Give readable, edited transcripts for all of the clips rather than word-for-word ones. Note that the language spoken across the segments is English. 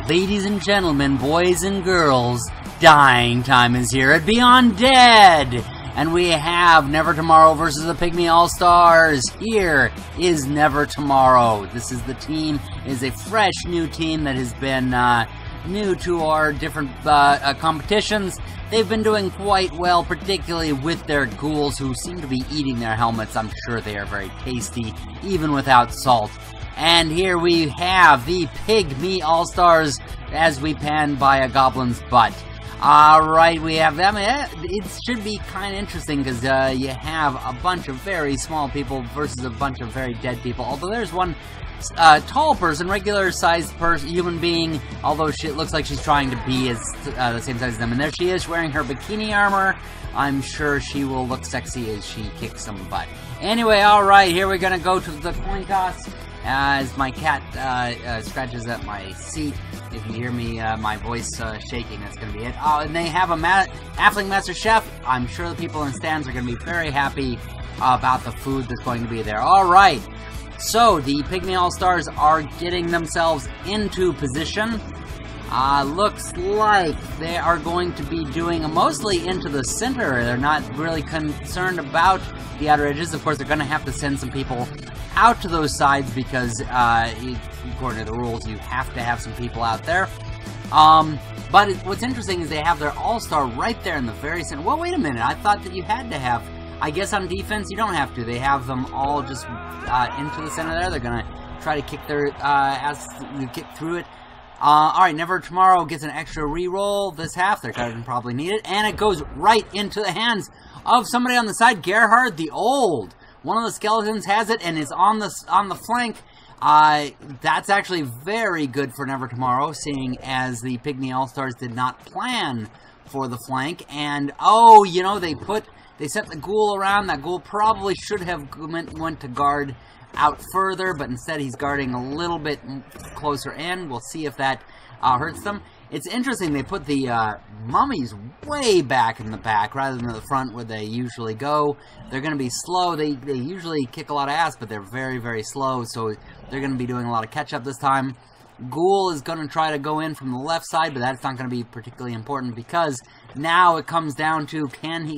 Ladies and gentlemen, boys and girls, dying time is here at Undead! And we have Never Tomorrow versus the Pygmy Allstars. Here is Never Tomorrow. This is the team, is a fresh new team that has been new to our different competitions. They've been doing quite well, particularly with their ghouls who seem to be eating their helmets. I'm sure they are very tasty, even without salt. And here we have the Pygmy Allstars as we pan by a goblin's butt. Alright, we have them. It should be kind of interesting because you have a bunch of very small people versus a bunch of very dead people. Although there's one tall person, regular-sized human being, although it looks like she's trying to be as the same size as them. And there she is wearing her bikini armor. I'm sure she will look sexy as she kicks some butt. Anyway, alright, here we're going to go to the coin toss. As my cat scratches at my seat. If you hear me, my voice shaking, that's going to be it. Oh, and they have a Halfling Master Chef. I'm sure the people in stands are going to be very happy about the food that's going to be there. Alright, so the Pygmy Allstars are getting themselves into position. Looks like they are going to be doing mostly into the center. They're not really concerned about the outer edges. Of course, they're going to have to send some people out to those sides because, according to the rules, you have to have some people out there. But what's interesting is they have their All-Star right there in the very center. Well, wait a minute. I thought that you had to have... I guess on defense, you don't have to. They have them all just into the center there. They're going to try to kick their kick through it. Alright, Never Tomorrow gets an extra re-roll this half. They're going to probably need it. And it goes right into the hands of somebody on the side, Gerhard the Old. One of the skeletons has it and is on the flank. That's actually very good for Never Tomorrow, seeing as the Pygmy Allstars did not plan for the flank. And, oh, you know, they set the ghoul around. That ghoul probably should have went to guard out further, but instead he's guarding a little bit closer in. We'll see if that hurts them. It's interesting, they put the mummies way back in the back rather than the front where they usually go. They're going to be slow. They usually kick a lot of ass, but they're very, very slow, so they're going to be doing a lot of catch-up this time. Ghoul is going to try to go in from the left side, but that's not going to be particularly important because now it comes down to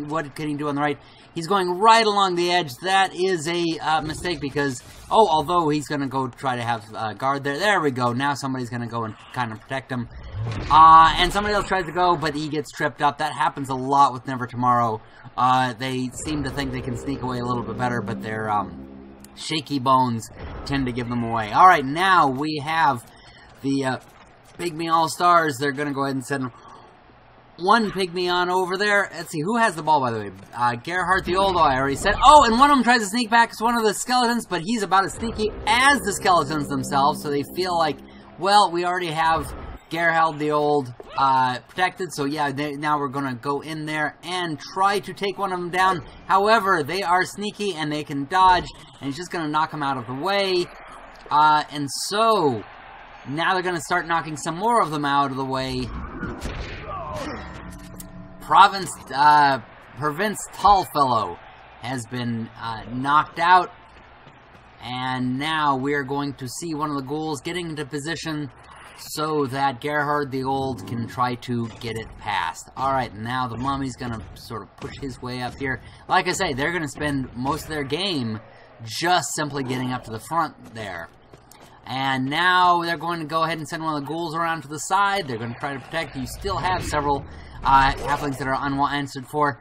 what can he do on the right? He's going right along the edge. That is a mistake because, although he's going to go try to have guard there. There we go. Now somebody's going to go and kind of protect him. And somebody else tries to go, but he gets tripped up. That happens a lot with Never Tomorrow. They seem to think they can sneak away a little bit better, but their shaky bones tend to give them away. Alright, now we have the Pygmy Allstars. They're going to go ahead and send one Pygmy on over there. Let's see, who has the ball, by the way? Gerhard the Old, I already said. Oh, and one of them tries to sneak back. It's one of the skeletons, but he's about as sneaky as the skeletons themselves, so they feel like, well, we already have Gerhard the Old protected, so yeah, now we're going to go in there and try to take one of them down. However, they are sneaky and they can dodge, and he's just going to knock them out of the way. And so, now they're going to start knocking some more of them out of the way. Province Tallfellow has been knocked out, and now we're going to see one of the ghouls getting into position so that Gerhard the Old can try to get it past. Alright, now the mummy's going to sort of push his way up here. Like I say, they're going to spend most of their game just simply getting up to the front there. And now they're going to go ahead and send one of the ghouls around to the side. They're going to try to protect. You still have several halflings that are unanswered for.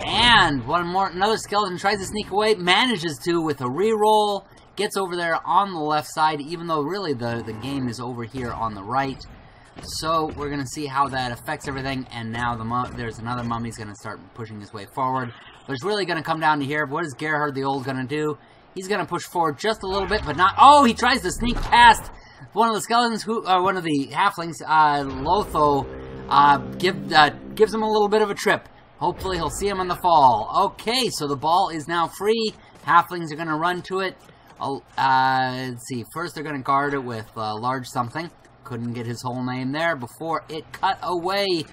And another skeleton tries to sneak away, manages to with a reroll. Gets over there on the left side, even though really the game is over here on the right. So we're going to see how that affects everything. And now there's another mummy's going to start pushing his way forward. But it's really going to come down to here. What is Gerhard the Old going to do? He's going to push forward just a little bit, but not... Oh, he tries to sneak past one of the skeletons, one of the halflings, Lotho, gives him a little bit of a trip. Hopefully he'll see him on the fall. Okay, so the ball is now free. Halflings are going to run to it. Let's see. First they're going to guard it with large something. Couldn't get his whole name there before it cut away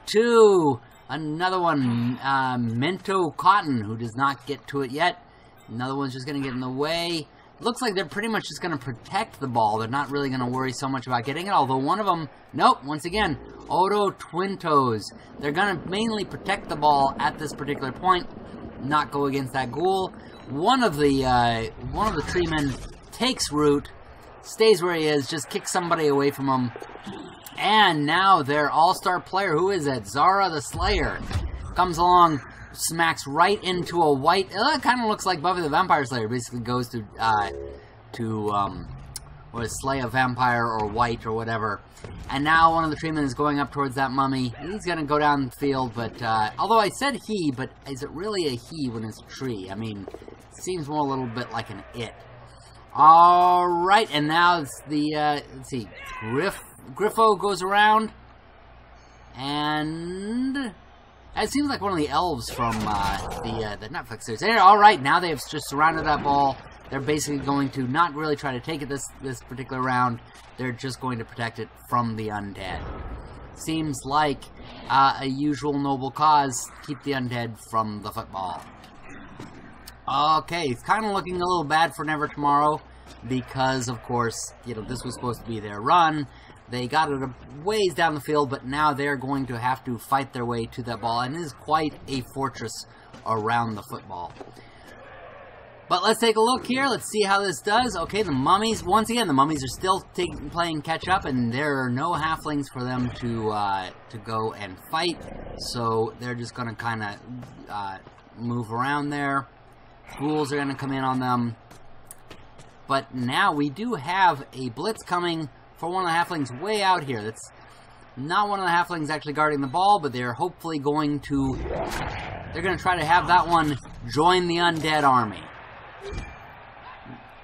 2. Another one, Mento Cotton, who does not get to it yet. Another one's just going to get in the way. Looks like they're pretty much just going to protect the ball. They're not really going to worry so much about getting it, although one of them, nope, once again, Odo Twin Toes. They're going to mainly protect the ball at this particular point, not go against that ghoul. One of the treemen takes root, stays where he is, just kicks somebody away from him. And now their all-star player, who is it? Zara the Slayer, comes along, smacks right into a white. It kind of looks like Buffy the Vampire Slayer. Basically goes to slay a vampire or white or whatever. And now one of the treemen is going up towards that mummy. He's gonna go down the field, but although I said he, but is it really a he when it's tree? I mean, it seems more a little bit like an it. All right, and now it's the let's see, Griffo goes around, and it seems like one of the elves from the Netflix series. All right, now they've just surrounded that ball. They're basically going to not really try to take it this particular round. They're just going to protect it from the undead. Seems like a usual noble cause. Keep the undead from the football. Okay, it's kind of looking a little bad for Never Tomorrow because, of course, you know, this was supposed to be their run. They got it a ways down the field, but now they're going to have to fight their way to that ball, and it is quite a fortress around the football. But let's take a look here. Let's see how this does. Okay, the mummies, once again, the mummies are still playing catch-up, and there are no halflings for them to go and fight, so they're just going to kind of move around there. Ghouls are going to come in on them. But now we do have a blitz coming for one of the halflings way out here. That's not one of the halflings actually guarding the ball, but they're hopefully going to... They're going to try to have that one join the undead army.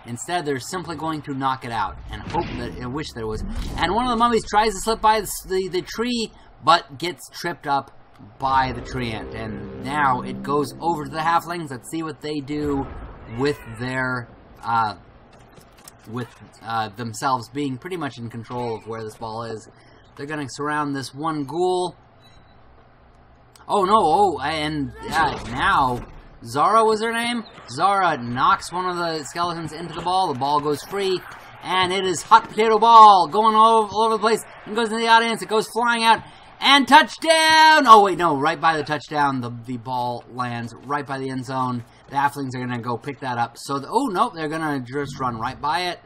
Instead, they're simply going to knock it out and hope that... I wish there was... And one of the mummies tries to slip by the tree, but gets tripped up by the tree ant. And now it goes over to the halflings. Let's see what they do with their... themselves being pretty much in control of where this ball is. They're going to surround this one ghoul. Oh no, oh, and now, Zara was her name? Zara knocks one of the skeletons into the ball goes free, and it is Hot Potato Ball going all over the place, and goes into the audience, it goes flying out, and touchdown! Oh wait, no, right by the touchdown, the ball lands right by the end zone. The halflings are going to go pick that up. So, oh, nope, they're going to just run right by it.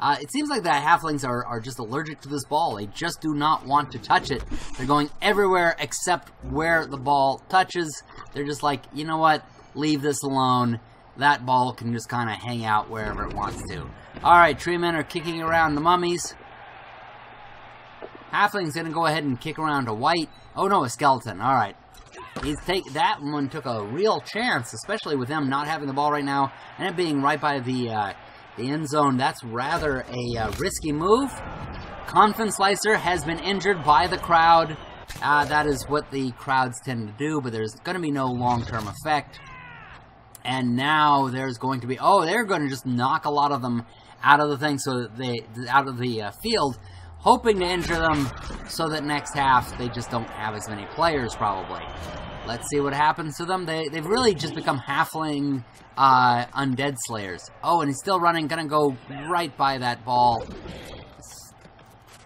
It seems like the halflings are just allergic to this ball. They just do not want to touch it. They're going everywhere except where the ball touches. They're just like, you know what? Leave this alone. That ball can just kind of hang out wherever it wants to. Alright, treemen are kicking around the mummies. Halfling's going to go ahead and kick around a white. Oh, no, a skeleton. Alright. That one took a real chance, especially with them not having the ball right now, and it being right by the end zone. That's rather a risky move. Confin Slicer has been injured by the crowd. That is what the crowds tend to do, but there's going to be no long-term effect. And now there's going to be... Oh, they're going to just knock a lot of them out of the thing, so that out of the field, hoping to injure them so that next half they just don't have as many players, probably. Let's see what happens to them. They've really just become halfling undead slayers. Oh, and he's still running, gonna go right by that ball.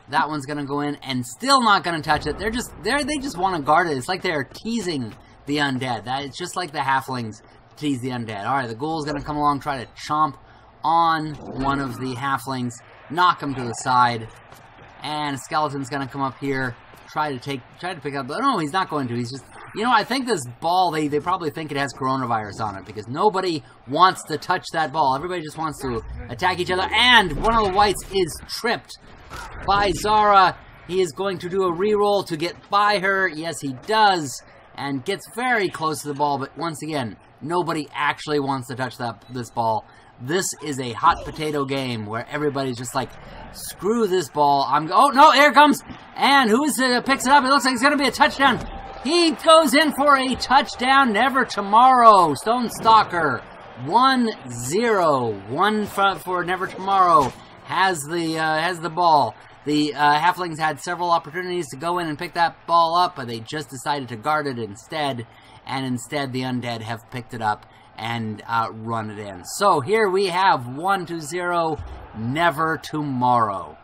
That one's gonna go in and still not gonna touch it. They just want to guard it. It's like they're teasing the undead. It's just like the halflings tease the undead. Alright, the ghoul's gonna come along, try to chomp on one of the halflings, knock him to the side. And a skeleton's gonna come up here, try to pick up, but no, he's not going to. He's just, you know, I think this ball, they probably think it has coronavirus on it, because nobody wants to touch that ball. Everybody just wants to attack each other, and one of the whites is tripped by Zara. He is going to do a reroll to get by her. Yes, he does, and gets very close to the ball, but once again, nobody actually wants to touch this ball. This is a hot potato game where everybody's just like, screw this ball. Oh, no, here it comes. And who picks it up? It looks like it's going to be a touchdown. He goes in for a touchdown. Never Tomorrow. Stone Stalker. 1-0. One for Never Tomorrow. Has the ball. The Halflings had several opportunities to go in and pick that ball up, but they just decided to guard it instead. And instead, the Undead have picked it up and run it in. So here we have 1-0, never tomorrow.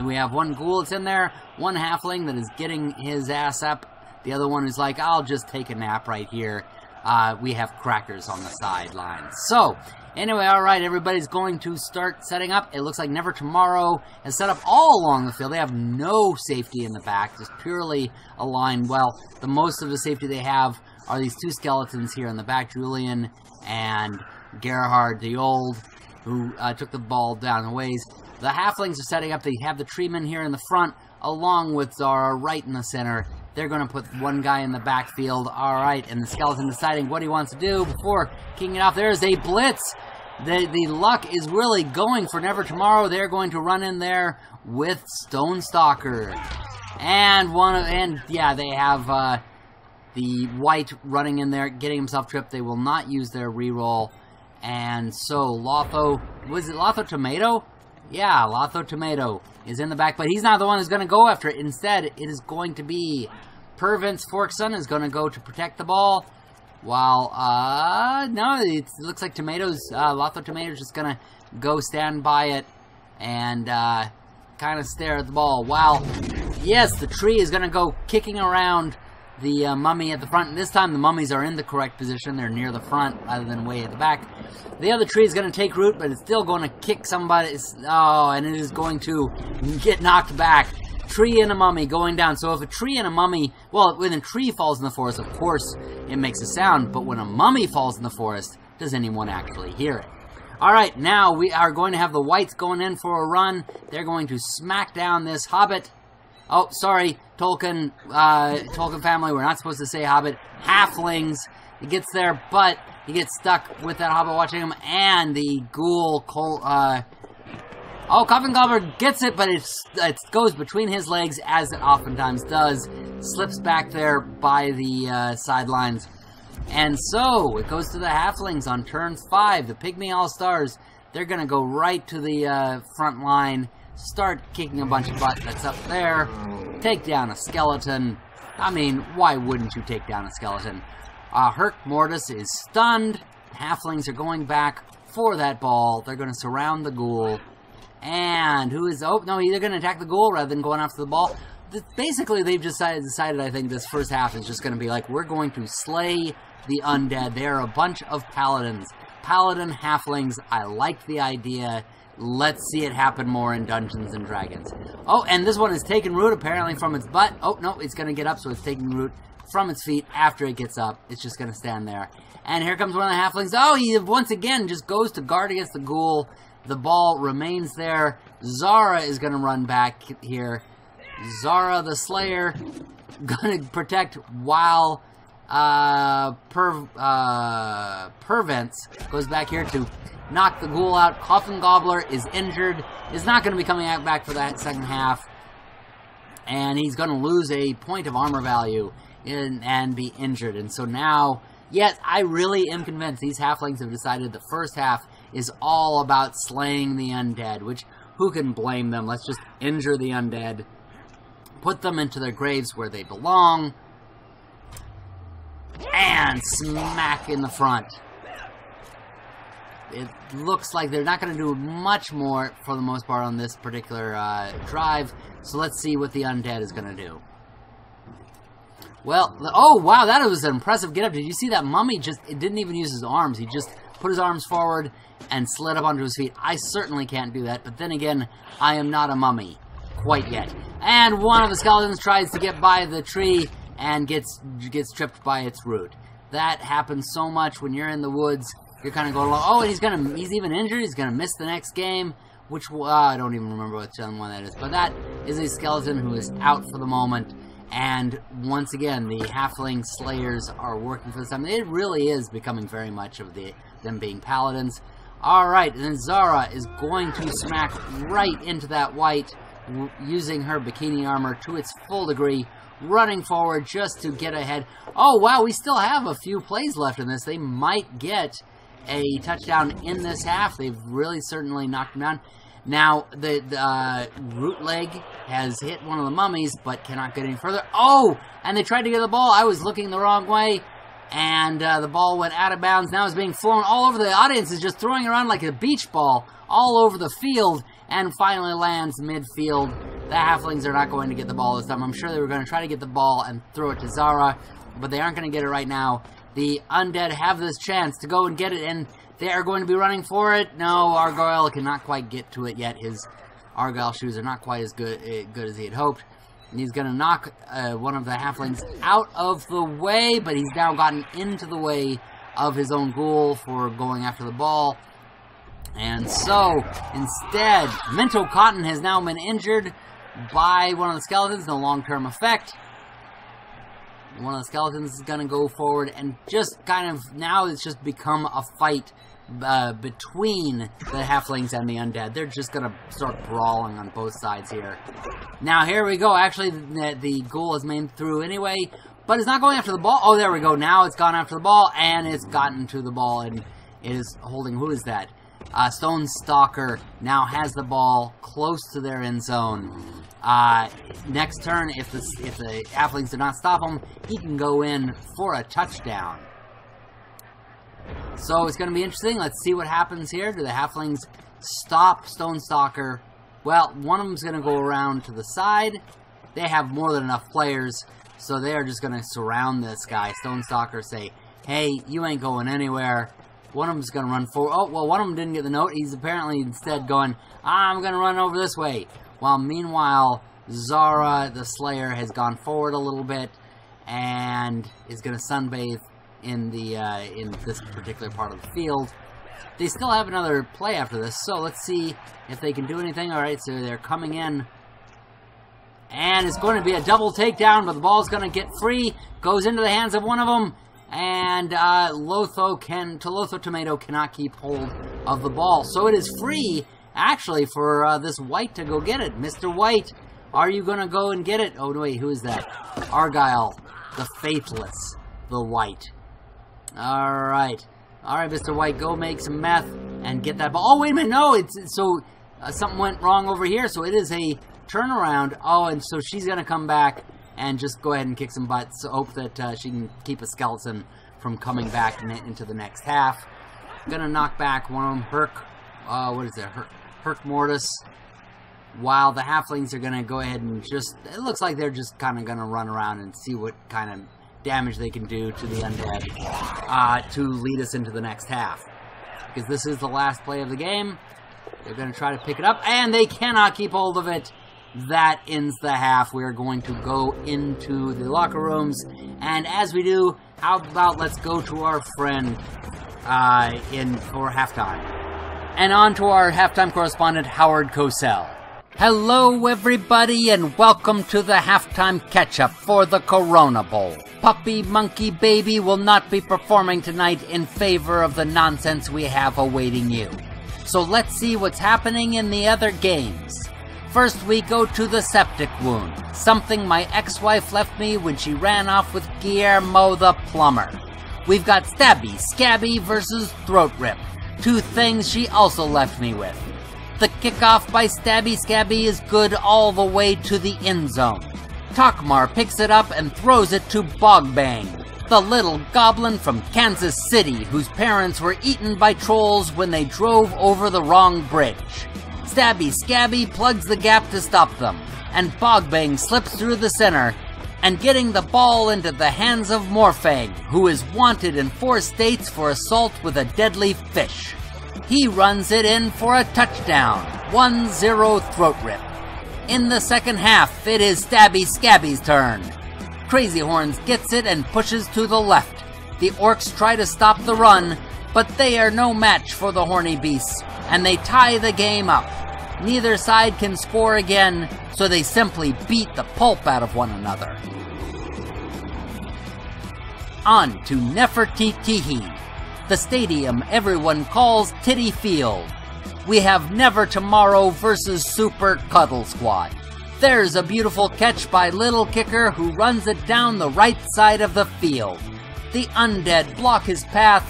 We have one ghoul that's in there, one Halfling that is getting his ass up. The other one is like, I'll just take a nap right here. We have crackers on the sidelines. So, anyway, alright, everybody's going to start setting up. It looks like Never Tomorrow has set up all along the field. They have no safety in the back, just purely a line. Well, the most of the safety they have are these two skeletons here in the back, Julian and Gerhard the Old, who took the ball down the ways. The Halflings are setting up. They have the treemen here in the front, along with Zara right in the center. They're going to put one guy in the backfield. Alright, and the skeleton deciding what he wants to do before kicking it off. There's a blitz. The luck is really going for Never Tomorrow. They're going to run in there with Stone Stalker. And yeah, they have the white running in there, getting himself tripped. They will not use their reroll. And so Lotho, was it Lotho Tomato? Yeah, Lotho Tomato is in the back, but he's not the one who's going to go after it. Instead, it is going to be Pervance Forkson is going to go to protect the ball. While, no, it looks like Lotho Tomato's just going to go stand by it and kind of stare at the ball. While, yes, the tree is going to go kicking around the mummy at the front. And this time the mummies are in the correct position. They're near the front rather than way at the back. The other tree is going to take root, but it's still going to kick somebody. Oh, and it is going to get knocked back. Tree and a mummy going down. So if a tree and a mummy, well, when a tree falls in the forest, of course, it makes a sound. But when a mummy falls in the forest, does anyone actually hear it? Alright, now we are going to have the whites going in for a run. They're going to smack down this hobbit. Oh, sorry, Tolkien family, we're not supposed to say hobbit. Halflings. He gets there, but he gets stuck with that hobbit watching him, and the ghoul, Coffin Gobbler gets it, but it goes between his legs, as it oftentimes does. Slips back there by the sidelines. And so, it goes to the Halflings on turn 5. The Pygmy Allstars, they're going to go right to the front line. Start kicking a bunch of butt that's up there. Take down a skeleton. I mean, why wouldn't you take down a skeleton? Herc Mortis is stunned. Halflings are going back for that ball. They're going to surround the ghoul. And who is... Oh, no, they're going to attack the ghoul rather than going after the ball. Basically, they've decided, I think, this first half is just going to be like, we're going to slay the undead. They are a bunch of paladins. Paladin Halflings. I like the idea. Let's see it happen more in Dungeons and Dragons. Oh, and this one is taking root apparently from its butt. Oh, no, it's going to get up, so it's taking root from its feet after it gets up. It's just going to stand there. And here comes one of the Halflings. Oh, he once again just goes to guard against the ghoul. The ball remains there. Zara is going to run back here. Zara the Slayer going to protect while Pervance goes back here to knock the ghoul out. Coffin Gobbler is injured. Is not going to be coming back for that second half. And he's going to lose a point of armor value and be injured. And so now, yes, I really am convinced these Halflings have decided the first half is all about slaying the undead. Which, who can blame them? Let's just injure the undead. Put them into their graves where they belong. And smack in the front. It looks like they're not going to do much more, for the most part, on this particular drive. So let's see what the undead is going to do. Well, oh, wow, that was an impressive get-up. Did you see that mummy it didn't even use his arms. He just put his arms forward and slid up onto his feet. I certainly can't do that. But then again, I am not a mummy. Quite yet. And one of the skeletons tries to get by the tree and gets tripped by its root. That happens so much when you're in the woods. You're kind of going along. Oh, and he's even injured. He's going to miss the next game. Which, I don't even remember which one that is. But that is a skeleton who is out for the moment. And once again, the Halfling Slayers are working for this time. It really is becoming very much of them being paladins. Alright, and then Zara is going to smack right into that white, using her bikini armor to its full degree, running forward just to get ahead. Oh, wow, we still have a few plays left in this. They might get a touchdown in this half. They've really certainly knocked him down. Now, the root leg has hit one of the mummies, but cannot get any further. Oh! And they tried to get the ball. I was looking the wrong way, and the ball went out of bounds. Now it's being flown all over. The audience is just throwing around like a beach ball all over the field, and finally lands midfield. The Halflings are not going to get the ball this time. I'm sure they were going to try to get the ball and throw it to Zara, but they aren't going to get it right now. The Undead have this chance to go and get it, and they are going to be running for it. No, Argyle cannot quite get to it yet. His Argyle shoes are not quite as good as he had hoped. And he's going to knock one of the Halflings out of the way, but he's now gotten into the way of his own ghoul for going after the ball. And so, instead, Minto Cotton has now been injured by one of the skeletons. No long-term effect. One of the skeletons is going to go forward and just kind of, now it's just become a fight between the Halflings and the Undead. They're just going to start brawling on both sides here. Now, here we go. Actually, the ghoul has made through anyway, but it's not going after the ball. Oh, there we go. Now it's gone after the ball, and it's gotten to the ball, and it is holding, who is that? Stone Stalker now has the ball close to their end zone. Next turn, if the Halflings do not stop him, he can go in for a touchdown. So it's going to be interesting. Let's see what happens here. Do the Halflings stop Stone Stalker? Well, one of them is going to go around to the side. They have more than enough players, so they are just going to surround this guy. Stone Stalker say, hey, you ain't going anywhere. One of them's going to run forward. Oh, well, one of them didn't get the note. He's apparently instead going, I'm going to run over this way. While meanwhile, Zara, the Slayer, has gone forward a little bit and is going to sunbathe in this particular part of the field. They still have another play after this, so let's see if they can do anything. All right, so they're coming in. And it's going to be a double takedown, but the ball's going to get free. Goes into the hands of one of them. And Lotho Tomato cannot keep hold of the ball. So it is free, actually, for this White to go get it. Mr. White, are you going to go and get it? Oh, wait, who is that? Argyle, the Faithless, the White. Alright. Alright, Mr. White, go make some meth and get that ball. Oh, wait a minute, no, something went wrong over here, so it is a turnaround. Oh, and so she's going to come back and just go ahead and kick some butt. So hope that she can keep a skeleton from coming back into the next half. Gonna knock back one of them, what is it? Herc Mortis. While the Halflings are gonna go ahead and just, it looks like they're just kind of gonna run around and see what kind of damage they can do to the Undead to lead us into the next half. Because this is the last play of the game. They're gonna try to pick it up, and they cannot keep hold of it. That ends the half. We are going to go into the locker rooms, and as we do, how about let's go to our friend for halftime. And on to our halftime correspondent, Howard Cosell. Hello everybody, and welcome to the halftime catch-up for the Coronabowl. Puppy Monkey Baby will not be performing tonight in favor of the nonsense we have awaiting you. So let's see what's happening in the other games. First, we go to the septic wound, something my ex-wife left me when she ran off with Guillermo the plumber. We've got Stabby Scabby versus Throat Rip, two things she also left me with. The kickoff by Stabby Scabby is good all the way to the end zone. Takmar picks it up and throws it to Bogbang, the little goblin from Kansas City whose parents were eaten by trolls when they drove over the wrong bridge. Stabby Scabby plugs the gap to stop them, and Bogbang slips through the center, and getting the ball into the hands of Morfang, who is wanted in 4 states for assault with a deadly fish. He runs it in for a touchdown, 1-0 Throat Rip. In the second half, it is Stabby Scabby's turn. Crazy Horns gets it and pushes to the left. The Orcs try to stop the run, but they are no match for the horny beasts, and they tie the game up. Neither side can score again, so they simply beat the pulp out of one another. On to Nefertiti, the stadium everyone calls Titty Field. We have Never Tomorrow versus Super Cuddle Squad. There's a beautiful catch by Little Kicker who runs it down the right side of the field. The Undead block his path,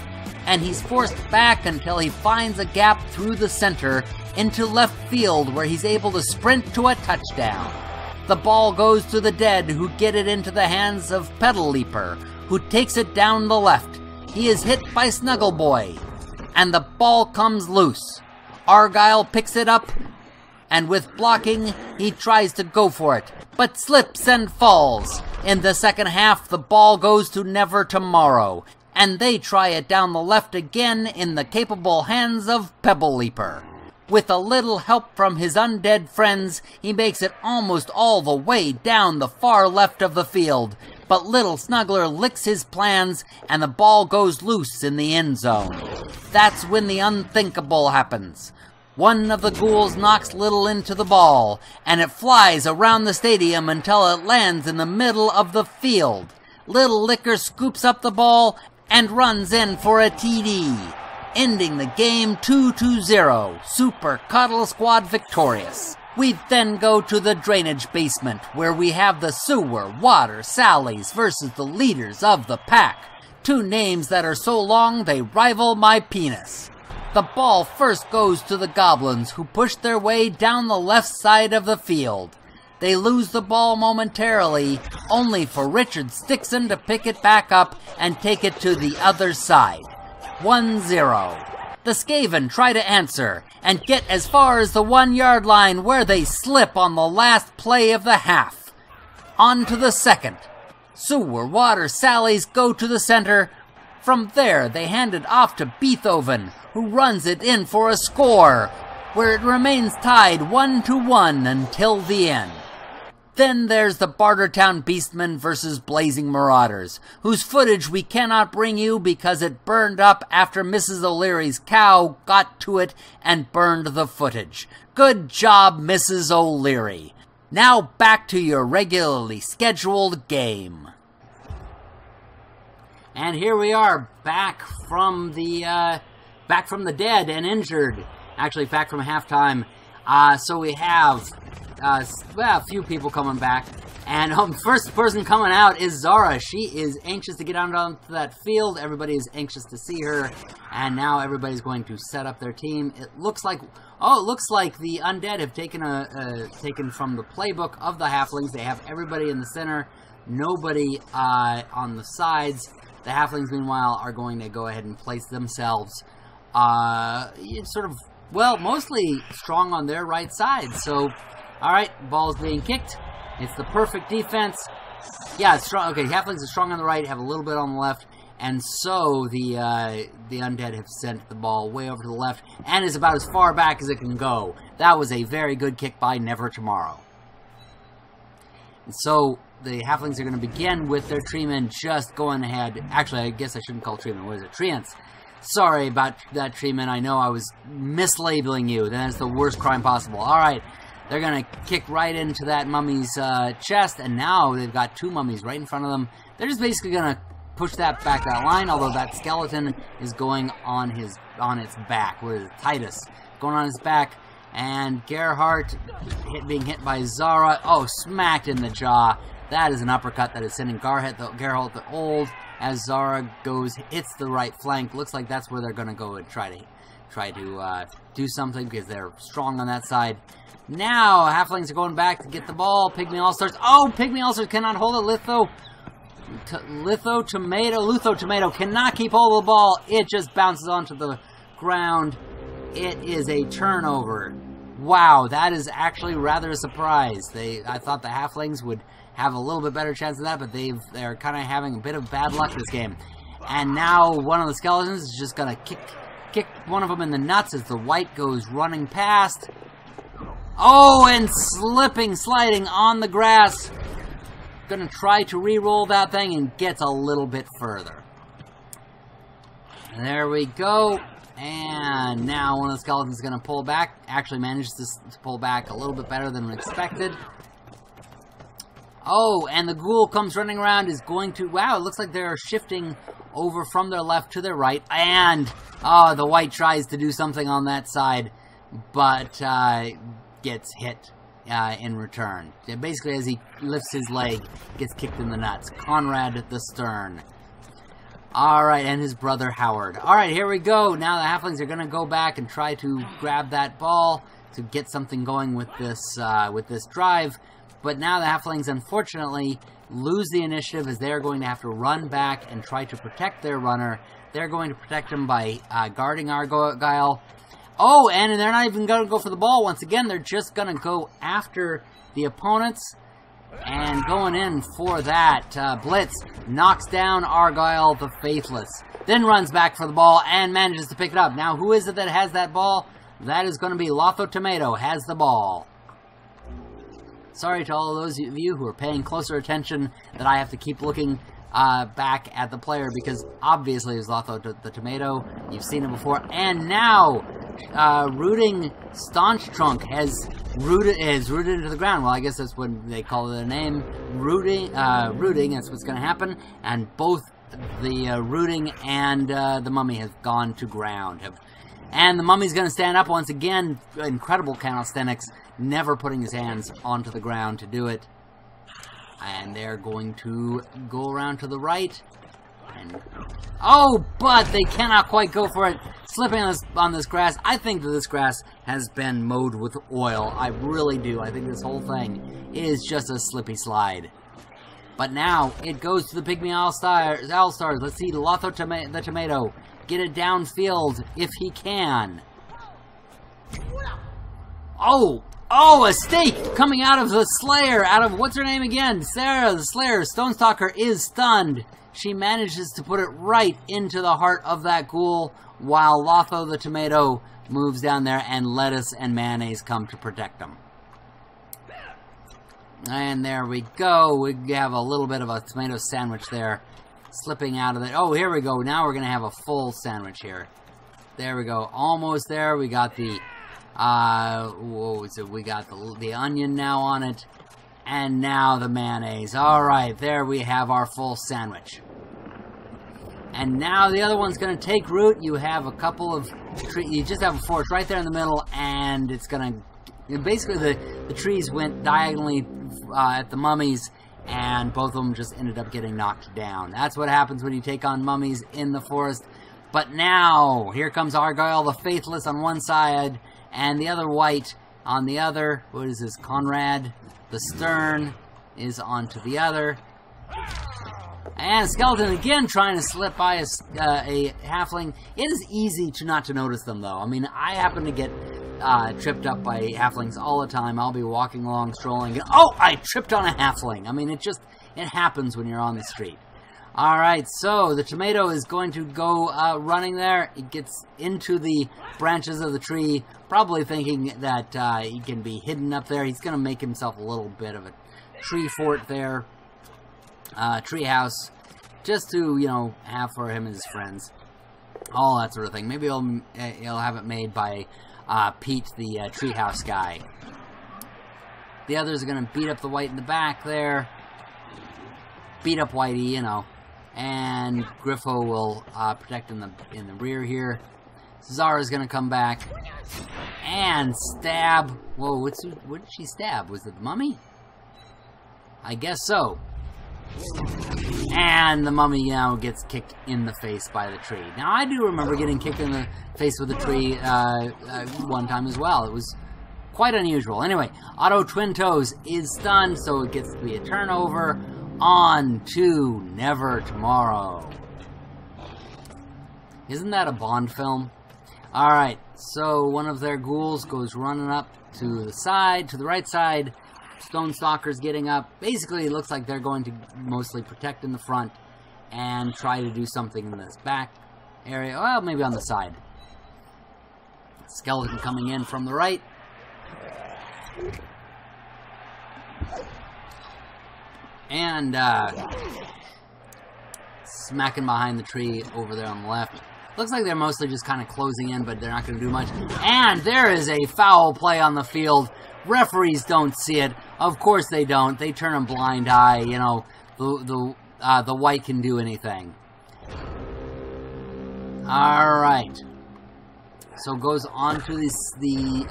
and he's forced back until he finds a gap through the center into left field where he's able to sprint to a touchdown. The ball goes to the Dead, who get it into the hands of Pedal Leaper, who takes it down the left. He is hit by Snuggle Boy, and the ball comes loose. Argyle picks it up, and with blocking, he tries to go for it, but slips and falls. In the second half, the ball goes to Never Tomorrow, and they try it down the left again in the capable hands of Pebble Leaper. With a little help from his undead friends, he makes it almost all the way down the far left of the field, but Little Snuggler licks his plans, and the ball goes loose in the end zone. That's when the unthinkable happens. One of the ghouls knocks Little into the ball, and it flies around the stadium until it lands in the middle of the field. Little Licker scoops up the ball and runs in for a TD, ending the game 2-0, Super Cuddle Squad victorious. We then go to the drainage basement, where we have the Sewer Water Sallies versus the leaders of the pack. Two names that are so long they rival my penis. The ball first goes to the Goblins, who push their way down the left side of the field. They lose the ball momentarily, only for Richard Stixon to pick it back up and take it to the other side. 1-0. The Skaven try to answer and get as far as the 1-yard line, where they slip on the last play of the half. On to the second. Sewer Water Sallies go to the center. From there, they hand it off to Beethoven, who runs it in for a score, where it remains tied 1-1 until the end. Then there's the Bartertown Beastmen versus Blazing Marauders, whose footage we cannot bring you because it burned up after Mrs. O'Leary's cow got to it and burned the footage. Good job, Mrs. O'Leary. Now back to your regularly scheduled game. And here we are, back from the dead and injured. Actually, back from halftime. So we have a few people coming back. And first person coming out is Zara. She is anxious to get out onto that field. Everybody is anxious to see her. And now everybody's going to set up their team. It looks like the Undead have taken from the playbook of the Halflings. They have everybody in the center, nobody on the sides. The Halflings, meanwhile, are going to go ahead and place themselves mostly strong on their right side. So, alright, ball's being kicked. It's the perfect defense. Yeah, it's strong. Okay, Halflings are strong on the right, have a little bit on the left, and so the Undead have sent the ball way over to the left, and is about as far back as it can go. That was a very good kick by Never Tomorrow. And so the Halflings are going to begin with their treemen just going ahead. Actually, I guess I shouldn't call treemen. What is it? Treants. Sorry about that, treemen. I know I was mislabeling you. That is the worst crime possible. Alright, they're going to kick right into that mummy's chest, and now they've got two mummies right in front of them. They're just basically going to push that back that line, although that skeleton is going on its back. What is it? Titus. Going on his back. And Gerhardt being hit by Zara. Oh, smacked in the jaw. That is an uppercut that is sending Gerhardt the old, as Zara hits the right flank. Looks like that's where they're going to go and try to do something, because they're strong on that side. Now, Halflings are going back to get the ball. Pygmy Allstars. Oh, Pygmy Allstars cannot hold it. Litho Tomato cannot keep hold of the ball. It just bounces onto the ground. It is a turnover. Wow, that is actually rather a surprise. I thought the Halflings would have a little bit better chance of that, but they're kind of having a bit of bad luck this game. And now one of the skeletons is just going to kick one of them in the nuts as the white goes running past. Oh, and sliding on the grass. Going to try to re-roll that thing and gets a little bit further. There we go. And now one of the skeletons is going to pull back. Actually manages to pull back a little bit better than expected. Oh, and the ghoul comes running around, is going to... Wow, it looks like they're shifting over from their left to their right. And, oh, the white tries to do something on that side, but gets hit in return. Basically, as he lifts his leg, gets kicked in the nuts. Conrad the Stern. Alright, and his brother Howard. Alright, here we go. Now the Halflings are going to go back and try to grab that ball to get something going with this drive. But now the Halflings, unfortunately, lose the initiative as they're going to have to run back and try to protect their runner. They're going to protect him by guarding Argyle. Oh, and they're not even going to go for the ball once again. They're just going to go after the opponents. And going in for that blitz, knocks down Argyle the Faithless. Then runs back for the ball and manages to pick it up. Now, who is it that has that ball? That is going to be Lotho Tomato has the ball. Sorry to all of those of you who are paying closer attention that I have to keep looking back at the player, because obviously it's Lotho the Tomato. You've seen him before. And now, Rooting Staunch Trunk is rooted into the ground. Well, I guess that's what they call their name. Rooting, that's what's going to happen. And both the Rooting and the Mummy have gone to ground. And the Mummy's going to stand up once again. Incredible calisthenics, never putting his hands onto the ground to do it. And they're going to go around to the right. And, oh, but they cannot quite go for it. Slipping on this grass. I think that this grass has been mowed with oil. I really do. I think this whole thing is just a slippy slide. But now it goes to the Pygmy Allstars. Let's see Lotho the Tomato get it downfield if he can. Oh! Oh, a stake coming out of the Slayer, out of, what's her name again? Sarah, the Slayer. Stonestalker is stunned. She manages to put it right into the heart of that ghoul, while Lotho the Tomato moves down there and lettuce and mayonnaise come to protect him. And there we go. We have a little bit of a tomato sandwich there, slipping out of it. Oh, here we go. Now we're going to have a full sandwich here. There we go. Almost there. We got the... we got the onion now on it, and now the mayonnaise. Alright, there we have our full sandwich. And now the other one's going to take root. You have a couple of trees, you just have a forest right there in the middle, and it's going to, basically the trees went diagonally at the mummies, and both of them just ended up getting knocked down. That's what happens when you take on mummies in the forest. But now, here comes Argyle the Faithless on one side, and the other white on the other. What is this? Conrad the Stern is onto the other. And a skeleton again trying to slip by a halfling. It is easy not to notice them, though. I mean, I happen to get tripped up by halflings all the time. I'll be walking along, strolling, and oh, I tripped on a halfling. I mean, it happens when you're on the street. Alright, so the tomato is going to go running there. It gets into the branches of the tree, probably thinking that he can be hidden up there. He's going to make himself a little bit of a tree fort there, tree house, just to, you know, have for him and his friends. All that sort of thing. Maybe he'll have it made by Pete, the treehouse guy. The others are going to beat up the white in the back there. Beat up Whitey, you know. And Griffo will protect in the rear here. Zara's gonna come back and stab. Whoa, what did she stab? Was it the mummy? I guess so. And the mummy now gets kicked in the face by the tree. Now I do remember getting kicked in the face with a tree one time as well. It was quite unusual. Anyway, Otto Twin Toes is stunned, so it gets to be a turnover. On to Never Tomorrow. Isn't that a Bond film? Alright, so one of their ghouls goes running up to the side, to the right side. Stonestalker's getting up. Basically, it looks like they're going to mostly protect in the front and try to do something in this back area. Well, maybe on the side. Skeleton coming in from the right. And smacking behind the tree over there on the left. Looks like they're mostly just kind of closing in, but they're not going to do much. And there is a foul play on the field. Referees don't see it. Of course they don't. They turn a blind eye. You know, the white can do anything. All right. So goes on to the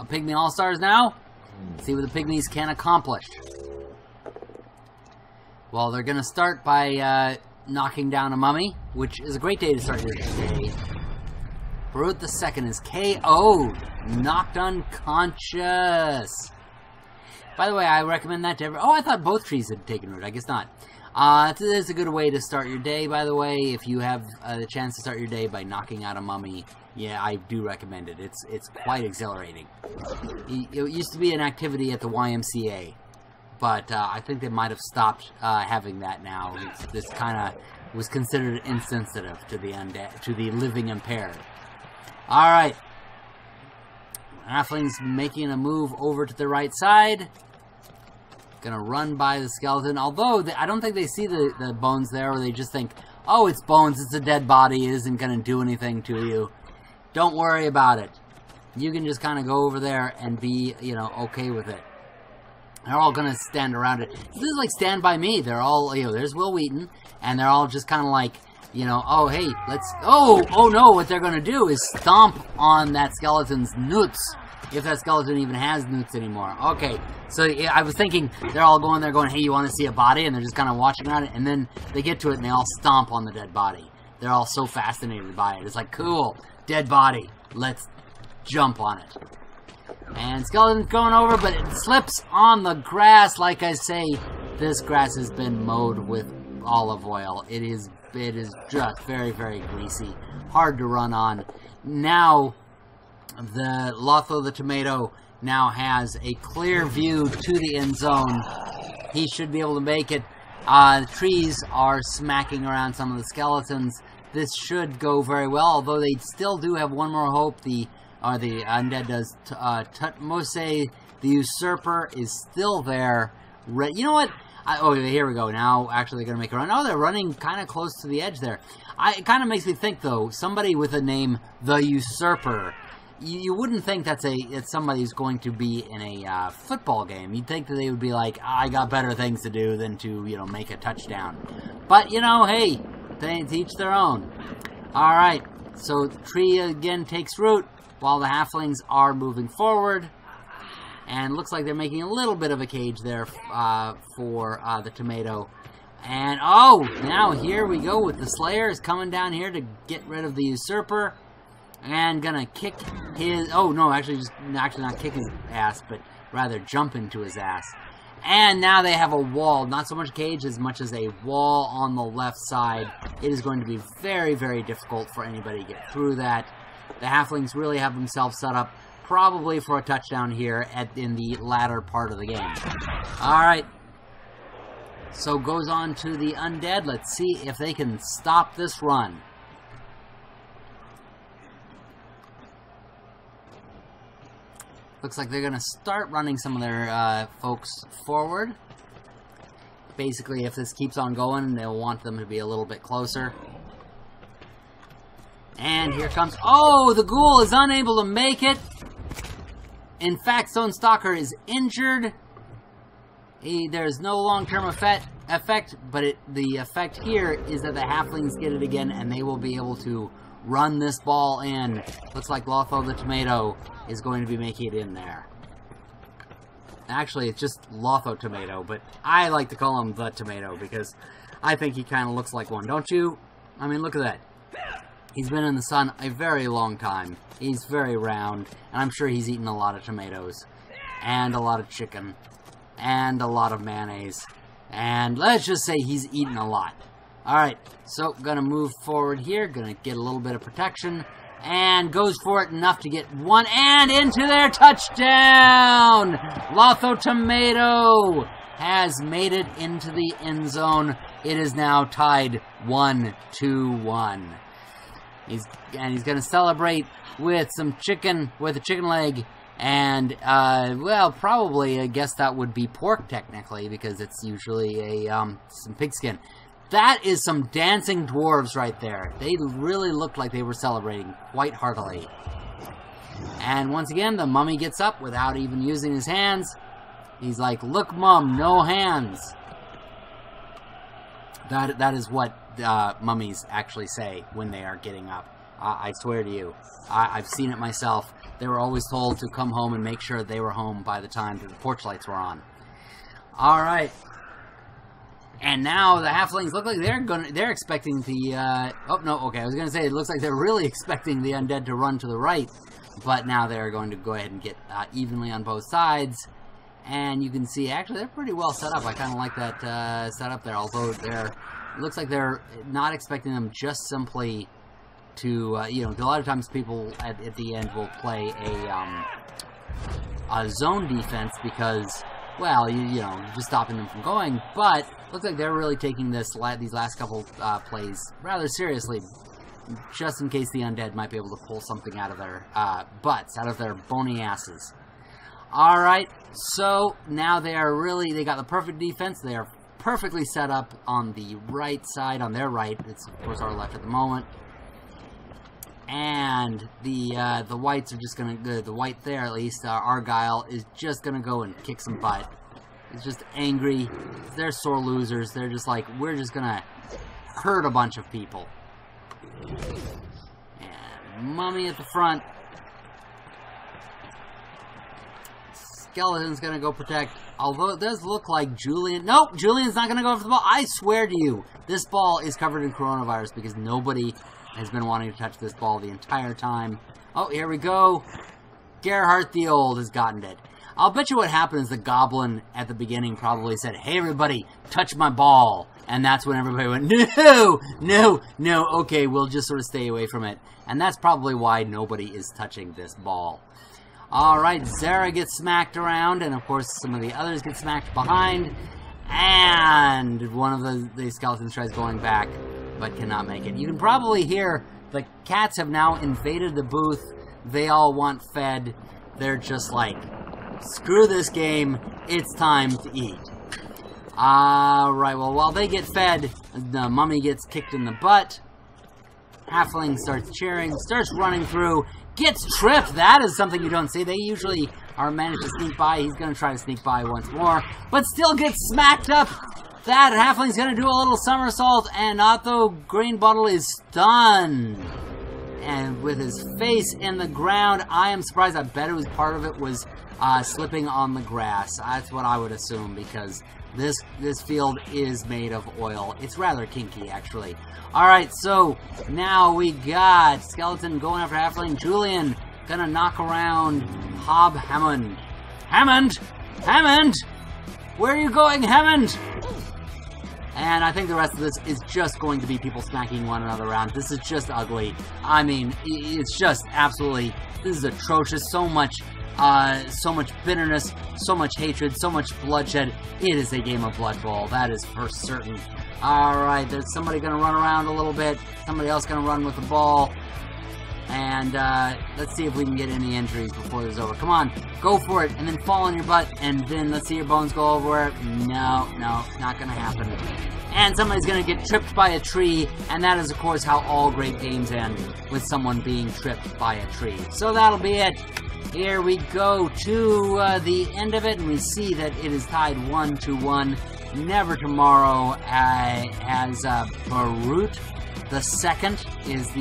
Pygmy All-Stars now. See what the Pygmies can accomplish. Well, they're gonna start by knocking down a mummy, which is a great day to start your day. Brute the second is KO'd, knocked unconscious. By the way, I recommend that to everyone. Oh, I thought both trees had taken root. I guess not. This is a good way to start your day, by the way. If you have the chance to start your day by knocking out a mummy, yeah, I do recommend it. It's quite exhilarating. It used to be an activity at the YMCA, but I think they might have stopped having that now. This kind of was considered insensitive to the undead, to the living impaired. All right, Halfling's making a move over to the right side. Gonna run by the skeleton, although I don't think they see the bones there, or they just think, oh, it's bones, it's a dead body, it isn't gonna do anything to you. Don't worry about it. You can just kind of go over there and be, you know, okay with it. They're all gonna stand around it. This is like Stand By Me. They're all, you know, there's Will Wheaton, and they're all just kind of like, you know, oh, hey, let's, oh no, what they're gonna do is stomp on that skeleton's nuts. If that skeleton even has newts anymore. Okay, so yeah, I was thinking they're all going there going, hey, you want to see a body? And they're just kind of watching around it, and then they get to it and they all stomp on the dead body. They're all so fascinated by it. It's like, cool, dead body, let's jump on it. And skeleton's going over, but it slips on the grass. Like I say, this grass has been mowed with olive oil. It is just very, very greasy. Hard to run on. Now, the Lotho the Tomato now has a clear view to the end zone. He should be able to make it. The trees are smacking around some of the skeletons. This should go very well, although they still do have one more hope. The Undead does. Tutmose, the Usurper, is still there. You know what? Oh, here we go. Now, actually, they're going to make a run. Oh, they're running kind of close to the edge there. It kind of makes me think, though, somebody with the name The Usurper. You wouldn't think it's somebody who's going to be in a football game. You'd think that they would be like, I got better things to do than to, you know, make a touchdown. But, you know, hey, they teach their own. Alright, so the tree again takes root while the Halflings are moving forward. And looks like they're making a little bit of a cage there for the tomato. And, oh, now here we go with the Slayer is coming down here to get rid of the Usurper. And gonna kick his... Oh, no, actually not kick his ass, but rather jump into his ass. And now they have a wall. Not so much cage as much as a wall on the left side. It is going to be very, very difficult for anybody to get through that. The Halflings really have themselves set up probably for a touchdown here in the latter part of the game. Alright. So goes on to the Undead. Let's see if they can stop this run. Looks like they're going to start running some of their folks forward. Basically, if this keeps on going, they'll want them to be a little bit closer. And here comes... Oh, the ghoul is unable to make it. In fact, Stone Stalker is injured. There's no long-term effect, but the effect here is that the Halflings get it again, and they will be able to run this ball in. Looks like Lotho the Tomato is going to be making it in there. Actually, it's just Lotho Tomato, but I like to call him the Tomato because I think he kind of looks like one, don't you? I mean, look at that. He's been in the sun a very long time. He's very round, and I'm sure he's eaten a lot of tomatoes, and a lot of chicken, and a lot of mayonnaise, and let's just say he's eaten a lot. Alright, so gonna move forward here, gonna get a little bit of protection, and goes for it enough to get one, and into their touchdown! Lotho Tomato has made it into the end zone. It is now tied 1-1. He's gonna celebrate with some chicken, with a chicken leg, and, well, probably, I guess that would be pork, technically, because it's usually some pigskin. That is some dancing dwarves right there. They really looked like they were celebrating quite heartily. And once again, the mummy gets up without even using his hands. He's like, look, Mum, no hands. That is what mummies actually say when they are getting up. I swear to you. I've seen it myself. They were always told to come home and make sure they were home by the time that the porch lights were on. Alright. And now the Halflings look like they're expecting the, oh, no, okay, I was gonna say, it looks like they're really expecting the Undead to run to the right, but now they're going to go ahead and get evenly on both sides, and you can see, actually, they're pretty well set up. I kind of like that setup there, although it looks like they're not expecting them just simply to, you know, a lot of times people at the end will play a zone defense because, well, you know, just stopping them from going, but looks like they're really taking these last couple plays rather seriously, just in case the Undead might be able to pull something out of their butts, out of their bony asses. Alright, so now they got the perfect defense. They are perfectly set up on the right side, on their right. It's, of course, our left at the moment. And the whites are just gonna, the white there at least, Argyle, is just gonna go and kick some butt. He's just angry. They're sore losers. They're just like, we're just gonna hurt a bunch of people. And Mummy at the front. Skeleton's gonna go protect. Although it does look like Julian... Nope! Julian's not gonna go for the ball. I swear to you, this ball is covered in coronavirus because nobody has been wanting to touch this ball the entire time. Oh, here we go. Gerhardt the Old has gotten it. I'll bet you what happened is the goblin at the beginning probably said, "Hey everybody, touch my ball." And that's when everybody went, "No, no, no, okay, we'll just sort of stay away from it." And that's probably why nobody is touching this ball. Alright, Zara gets smacked around, and of course some of the others get smacked behind. And one of the skeletons tries going back, but cannot make it. You can probably hear the cats have now invaded the booth. They all want fed. They're just like, screw this game, it's time to eat. Alright, well, while they get fed, the Mummy gets kicked in the butt. Halfling starts cheering, starts running through, gets tripped. That is something you don't see. They usually are managed to sneak by. He's going to try to sneak by once more, but still gets smacked up. That Halfling's going to do a little somersault, and Otto Greenbottle is stunned. And with his face in the ground, I am surprised. I bet it was part of it was slipping on the grass. That's what I would assume, because this field is made of oil. It's rather kinky, actually. Alright, so now we got Skeleton going after Halfling. Julian gonna knock around Hob Hammond. Hammond! Hammond! Where are you going, Hammond? And I think the rest of this is just going to be people smacking one another around. This is just ugly. I mean, it's just absolutely... This is atrocious. So much bitterness, so much hatred, so much bloodshed. It is a game of Blood Bowl. That is for certain. Alright, there's somebody going to run around a little bit. Somebody else going to run with the ball. And let's see if we can get any injuries before this is over. Come on, go for it, and then fall on your butt, and then let's see your bones go over it. No, not going to happen. And somebody's going to get tripped by a tree, and that is, of course, how all great games end, with someone being tripped by a tree. So that'll be it. Here we go to the end of it, and we see that it is tied 1-1. Never Tomorrow has Barut the second is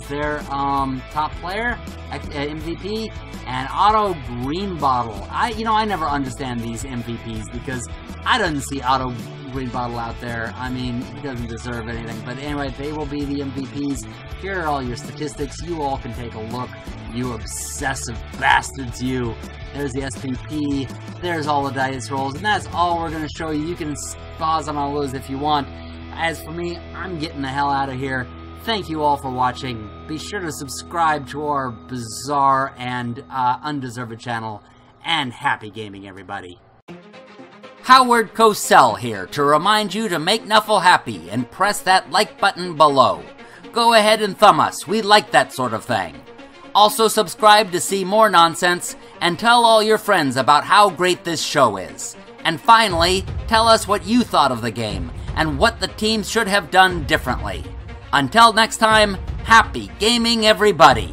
their top player, MVP, and Otto Greenbottle. I never understand these MVPs because I don't see Otto Greenbottle out there. I mean, he doesn't deserve anything. But anyway, they will be the MVPs. Here are all your statistics. You all can take a look. You obsessive bastards, you. There's the SPP. There's all the dice rolls. And that's all we're going to show you. You can pause on all those if you want. As for me, I'm getting the hell out of here. Thank you all for watching. Be sure to subscribe to our bizarre and undeserved channel. And happy gaming, everybody. Howard Cosell here to remind you to make Nuffle happy and press that like button below. Go ahead and thumb us. We like that sort of thing. Also subscribe to see more nonsense and tell all your friends about how great this show is. And finally, tell us what you thought of the game and what the teams should have done differently. Until next time, happy gaming, everybody!